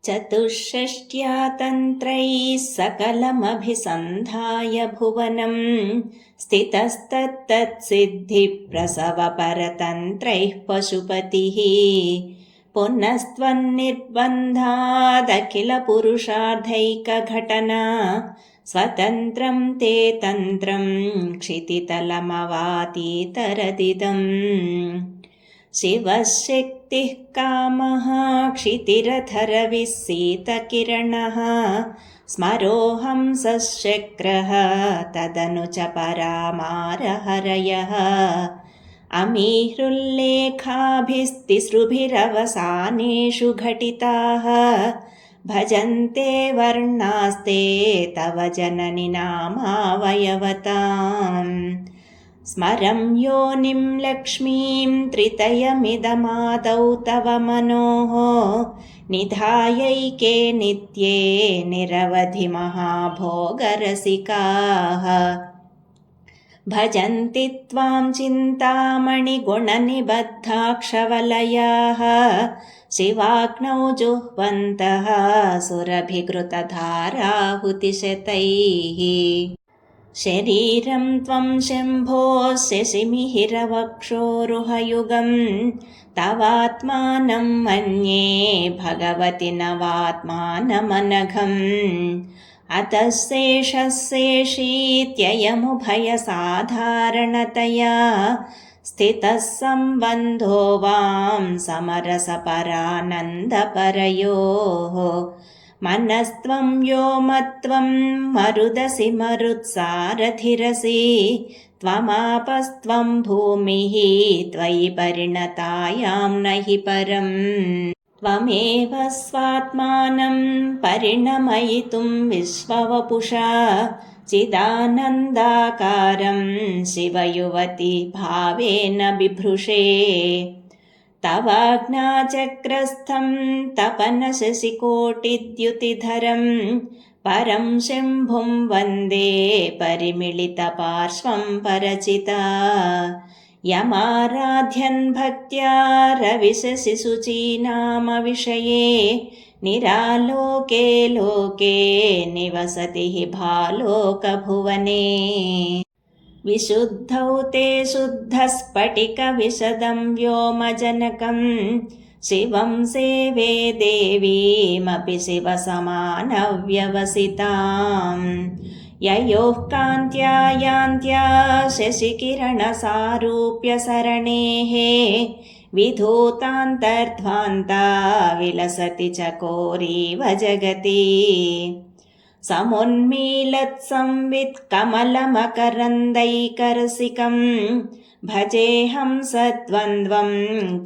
चतुष्षष्ट्या तन्त्रैः सकलमभिसन्धाय भुवनम् स्थितस्तत्तत्सिद्धिप्रसवपरतन्त्रैः पशुपतिः पुनस्त्वन्निर्बन्धादखिलपुरुषार्थैकघटना स्वतन्त्रं ते तन्त्रं क्षितितलमवातीतरदिदम् शिवः शक्तिः कामः क्षितिरथरविस्सीतकिरणः स्मरोऽहंसः शक्रः तदनु च परामारहरयः अमीहृल्लेखाभिस्तिसृभिरवसानेषु घटिताः भजन्ते वर्णास्ते तव जननि नामावयवताम् स्मरं योनिं लक्ष्मीं त्रितयमिदमादौ तव मनोः निधायैके नित्ये निरवधि महाभोगरसिकाः भजन्ति त्वां चिन्तामणिगुणनिबद्धाक्षवलयाः शिवाग्नौ जुह्वन्तः सुरभिघृतधाराहुतिशतैः शरीरं त्वं शम्भोः शशिमिहिरवक्षोरुहयुगं तवात्मानं मन्ये भगवति नवात्मानमनघम् अतः शेषः शेषीत्ययमुभयसाधारणतया स्थितः सम्बन्धो वां समरसपरानन्दपरयोः मनस्त्वं व्योमत्वं मरुदसि मरुत्सारथिरसि त्वमापस्त्वं भूमिः त्वयि परिणतायां नहि परम् त्वमेव स्वात्मानं परिणमयितुं विश्ववपुषा चिदानन्दाकारं शिवयुवति भावेन बिभृशे तवाज्ञाचक्रस्थं तपनशशिकोटिद्युतिधरं परं शम्भुं वन्दे परिमिलितपार्श्वं परचिता यमाराध्यन् भक्त्या रविशशिशुचीनामविषये निरालोके लोके निवसति हि भालोकभुवने विशुद्धौ ते शुद्धस्फटिकविशदं व्योमजनकं शिवं सेवे देवीमपि शिवसमानव्यवसिताम् ययोः कान्त्या यान्त्या शशिकिरणसारूप्यसरणेः विधूतान्तर्ध्वान्ता विलसति चकोरीव जगति समुन्मीलत्संवित्कमलमकरन्दैकरसिकं भजेऽहं सद्वन्द्वं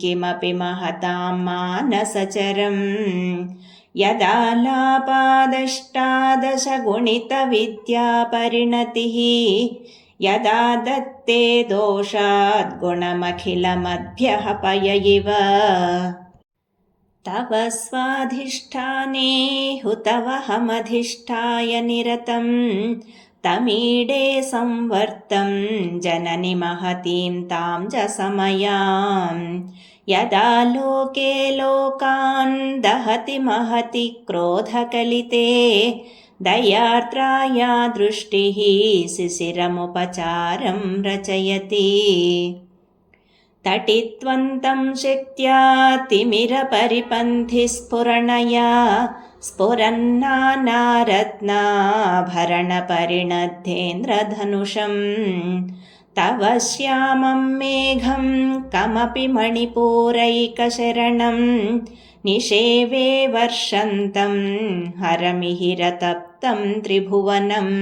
किमपि महतां मानसचरम् यदालापादष्टादशगुणितविद्यापरिणतिः यदा दत्ते दोषात् गुणमखिलमद्भ्यः पय इव तव स्वाधिष्ठाने हुतवहमधिष्ठाय निरतं तमीडे संवर्तं जननि महतीं तां च समयां यदा लोके लोकान् दहति महति क्रोधकलिते दयार्द्राया दृष्टिः शिशिरमुपचारं रचयति तटित्वन्तं शक्त्या तिमिरपरिपन्थिस्फुरणया स्फुरन्नानारत्नाभरणपरिणद्धेन्द्रधनुषं तव श्यामं मेघं कमपि मणिपूरैकशरणं निषेवे वर्षन्तं हरमिहिरतप्तं त्रिभुवनम्